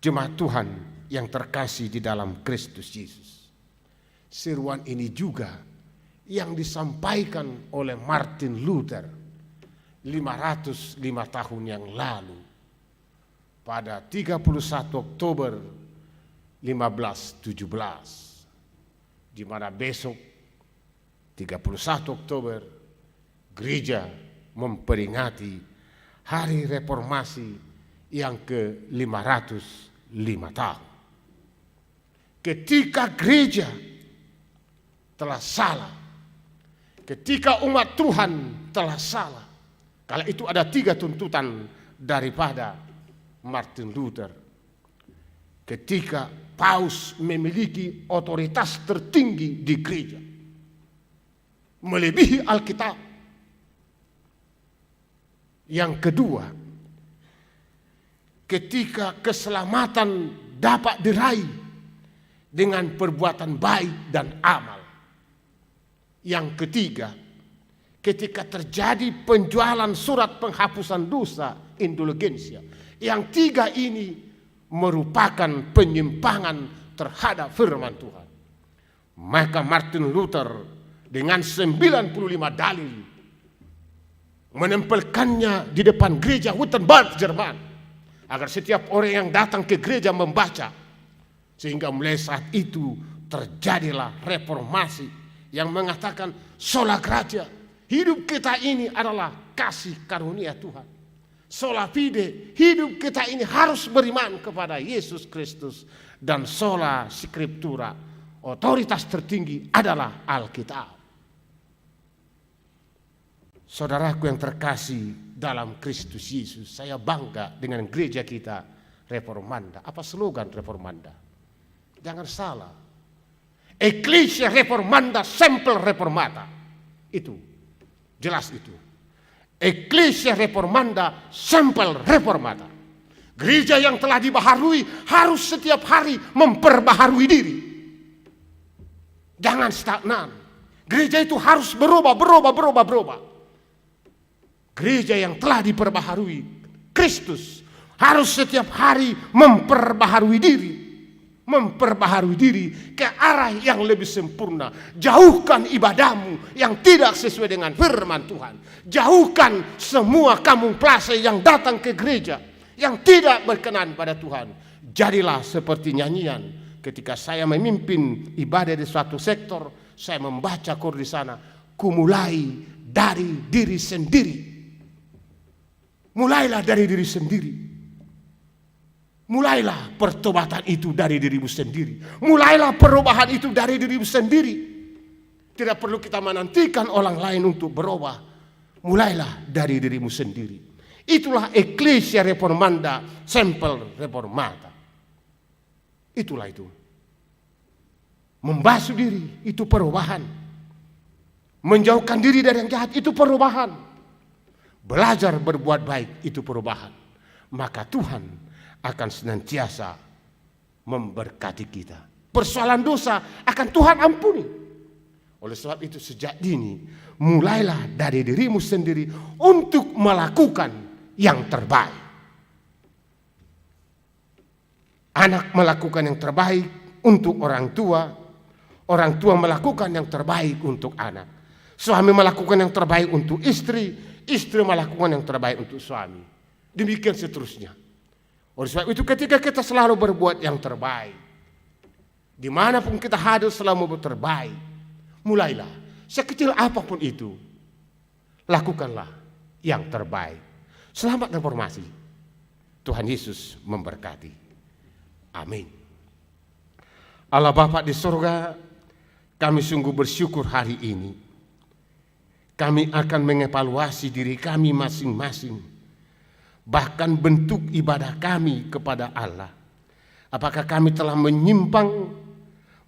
Jemaat Tuhan yang terkasih di dalam Kristus Yesus, seruan ini juga yang disampaikan oleh Martin Luther 505 tahun yang lalu. Pada 31 Oktober 1517, di mana besok 31 Oktober gereja memperingati hari reformasi yang ke-505 tahun. Ketika gereja telah salah, ketika umat Tuhan telah salah, kala itu ada 3 tuntutan daripada Martin Luther. Ketika Paus memiliki otoritas tertinggi di gereja, melebihi Alkitab. Yang kedua, ketika keselamatan dapat diraih dengan perbuatan baik dan amal. Yang ketiga, ketika terjadi penjualan surat penghapusan dosa indulgensia. Yang 3 ini merupakan penyimpangan terhadap firman Tuhan. Maka Martin Luther dengan 95 dalil menempelkannya di depan gereja Wittenberg, Jerman, agar setiap orang yang datang ke gereja membaca, sehingga mulai saat itu terjadilah reformasi yang mengatakan sola gratia, hidup kita ini adalah kasih karunia Tuhan. Sola fide, hidup kita ini harus beriman kepada Yesus Kristus. Dan sola scriptura, otoritas tertinggi adalah Alkitab. Saudaraku yang terkasih dalam Kristus Yesus, saya bangga dengan gereja kita Reformanda. Apa slogan Reformanda? Jangan salah. Ecclesia Reformanda Semper Reformata. Itu, jelas itu. Ecclesia Reformanda Semper Reformata. Gereja yang telah dibaharui harus setiap hari memperbaharui diri. Jangan stagnan. Gereja itu harus berubah. Gereja yang telah diperbaharui Kristus harus setiap hari memperbaharui diri. Memperbaharui diri ke arah yang lebih sempurna. Jauhkan ibadahmu yang tidak sesuai dengan firman Tuhan. Jauhkan semua kamuflase yang datang ke gereja yang tidak berkenan pada Tuhan. Jadilah seperti nyanyian. Ketika saya memimpin ibadah di suatu sektor, saya membaca kor di sana, ku mulai dari diri sendiri. Mulailah dari diri sendiri. Mulailah pertobatan itu dari dirimu sendiri. Mulailah perubahan itu dari dirimu sendiri. Tidak perlu kita menantikan orang lain untuk berubah. Mulailah dari dirimu sendiri. Itulah Ecclesia Reformanda Semper Reformata. Itulah itu. Membasuh diri itu perubahan. Menjauhkan diri dari yang jahat itu perubahan. Belajar berbuat baik itu perubahan. Maka Tuhan akan senantiasa memberkati kita. Persoalan dosa akan Tuhan ampuni. Oleh sebab itu sejak dini mulailah dari dirimu sendiri untuk melakukan yang terbaik. Anak melakukan yang terbaik untuk orang tua melakukan yang terbaik untuk anak. Suami melakukan yang terbaik untuk istri melakukan yang terbaik untuk suami. Demikian seterusnya. Oleh sebab itu ketika kita selalu berbuat yang terbaik, dimanapun kita hadir selalu berbuat terbaik, mulailah sekecil apapun itu, lakukanlah yang terbaik. Selamat reformasi. Tuhan Yesus memberkati. Amin. Allah Bapa di surga, kami sungguh bersyukur hari ini. Kami akan mengevaluasi diri kami masing-masing. Bahkan bentuk ibadah kami kepada Allah. Apakah kami telah menyimpang,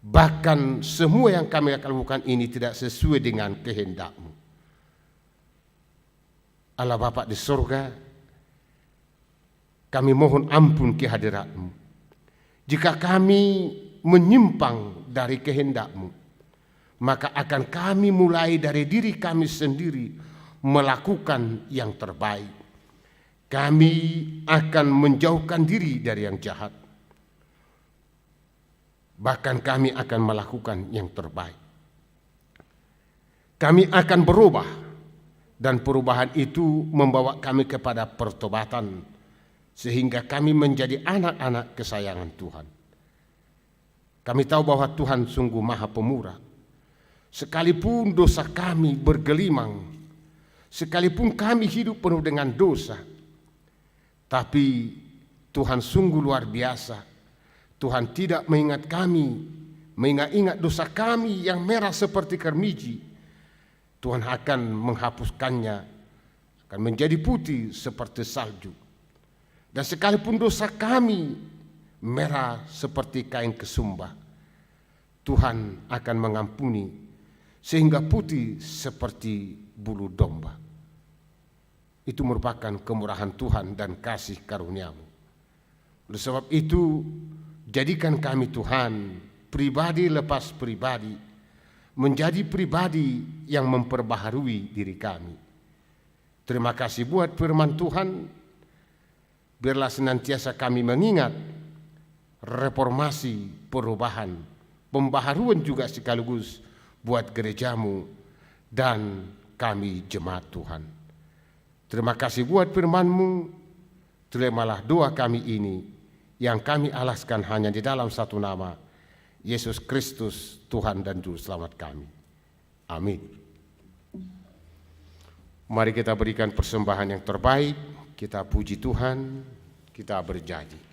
bahkan semua yang kami akan lakukan ini tidak sesuai dengan kehendak-Mu. Allah Bapa di surga, kami mohon ampun kehadirat-Mu. Jika kami menyimpang dari kehendak-Mu, maka akan kami mulai dari diri kami sendiri melakukan yang terbaik. Kami akan menjauhkan diri dari yang jahat. Bahkan kami akan melakukan yang terbaik. Kami akan berubah, dan perubahan itu membawa kami kepada pertobatan, sehingga kami menjadi anak-anak kesayangan Tuhan. Kami tahu bahwa Tuhan sungguh Maha Pemurah. Sekalipun dosa kami bergelimang, sekalipun kami hidup penuh dengan dosa, tapi Tuhan sungguh luar biasa. Tuhan tidak mengingat kami, mengingat dosa kami yang merah seperti kermiji. Tuhan akan menghapuskannya, akan menjadi putih seperti salju. Dan sekalipun dosa kami merah seperti kain kesumba, Tuhan akan mengampuni sehingga putih seperti bulu domba. Itu merupakan kemurahan Tuhan dan kasih karunia-Mu. Oleh sebab itu, jadikan kami Tuhan, pribadi lepas pribadi, menjadi pribadi yang memperbaharui diri kami. Terima kasih buat firman Tuhan. Biarlah senantiasa kami mengingat reformasi, perubahan, pembaharuan juga sekaligus buat gereja-Mu dan kami jemaat Tuhan. Terima kasih buat firman-Mu. Terimalah doa kami ini yang kami alaskan hanya di dalam satu nama, Yesus Kristus, Tuhan dan Juru Selamat kami. Amin. Mari kita berikan persembahan yang terbaik. Kita puji Tuhan, kita berjanji.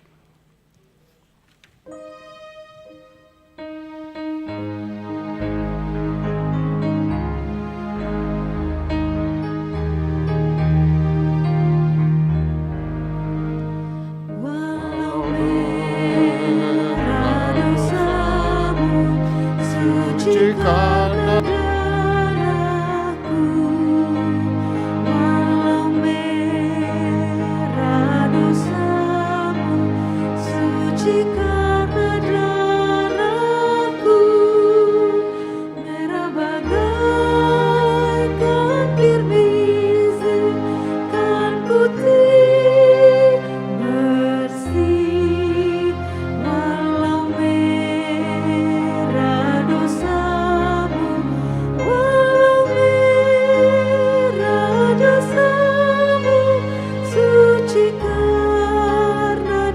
Karena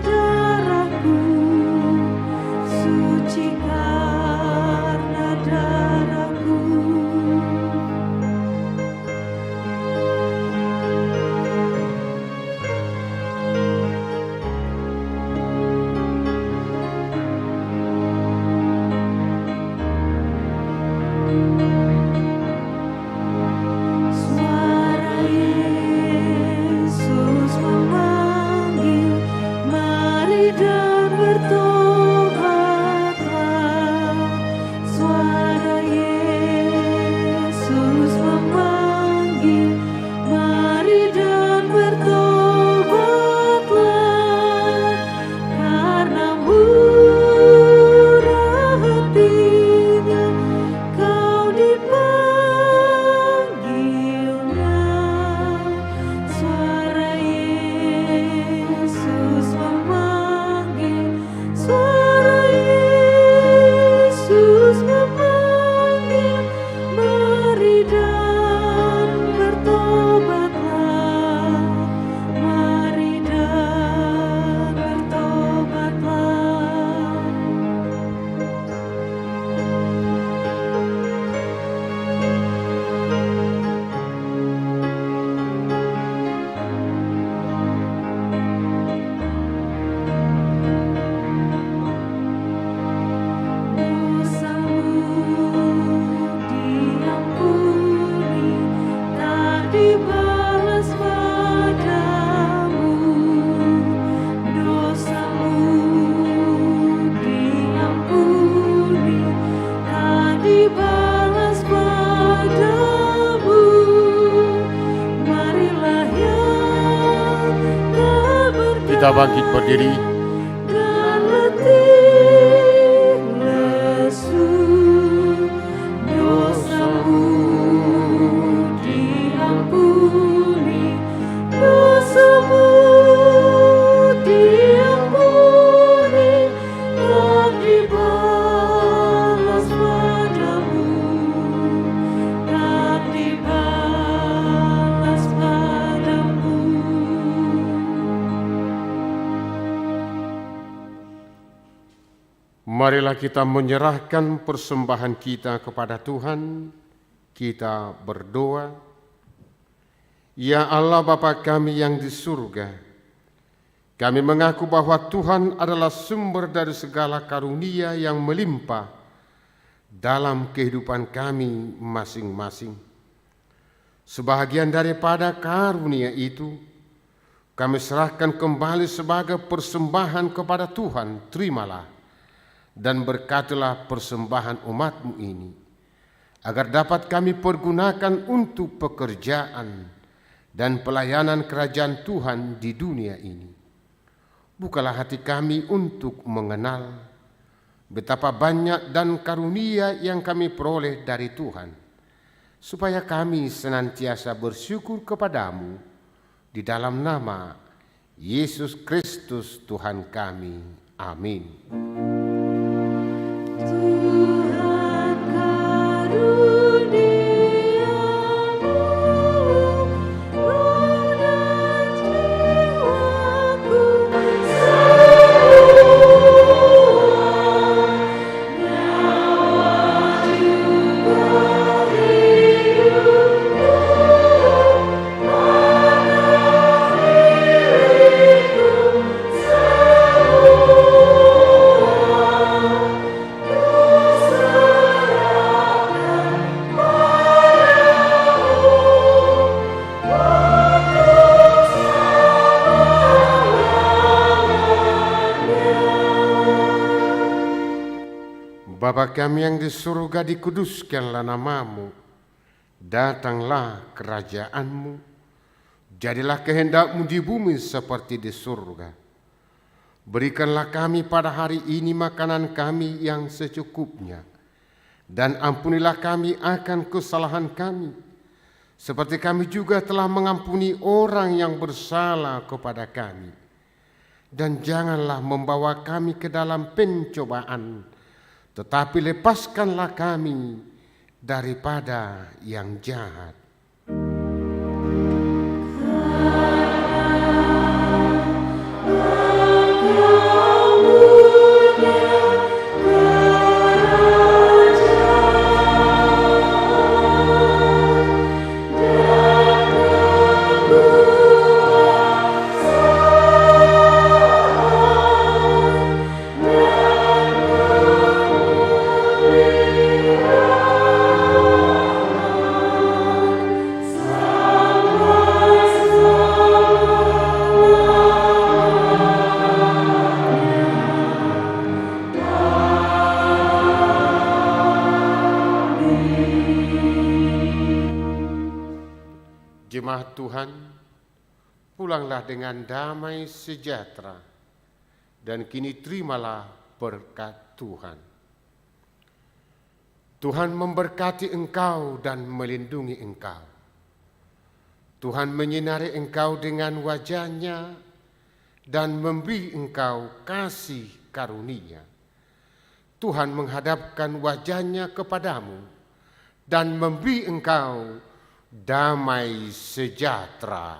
darahku kita bangkit berdiri. dan letih lesu, dosamu diampuni, dosamu diampuni, tak dibalas padamu, tak dibalas padamu. Marilah kita menyerahkan persembahan kita kepada Tuhan. Kita berdoa. Ya Allah Bapa kami yang di surga, kami mengaku bahwa Tuhan adalah sumber dari segala karunia yang melimpah dalam kehidupan kami masing-masing. Sebahagian daripada karunia itu kami serahkan kembali sebagai persembahan kepada Tuhan. Terimalah dan berkatilah persembahan umat-Mu ini, agar dapat kami pergunakan untuk pekerjaan dan pelayanan kerajaan Tuhan di dunia ini. Bukalah hati kami untuk mengenal betapa banyak dan karunia yang kami peroleh dari Tuhan, supaya kami senantiasa bersyukur kepadamu di dalam nama Yesus Kristus Tuhan kami. Amin. Tuhan karuniamu, roh dan jiwaku semua, nyawa juga hidupku, mana diriku Bapa kami yang di surga, dikuduskanlah namamu. Datanglah kerajaanmu. Jadilah kehendak-Mu di bumi seperti di surga. Berikanlah kami pada hari ini makanan kami yang secukupnya. Dan ampunilah kami akan kesalahan kami, seperti kami juga telah mengampuni orang yang bersalah kepada kami. Dan janganlah membawa kami ke dalam pencobaan, tetapi lepaskanlah kami daripada yang jahat. Jemaat Tuhan, pulanglah dengan damai sejahtera, dan kini terimalah berkat Tuhan. Tuhan memberkati engkau dan melindungi engkau. Tuhan menyinari engkau dengan wajah-Nya dan memberi engkau kasih karunia. Tuhan menghadapkan wajah-Nya kepadamu dan memberi engkau damai sejahtera.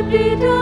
di dalam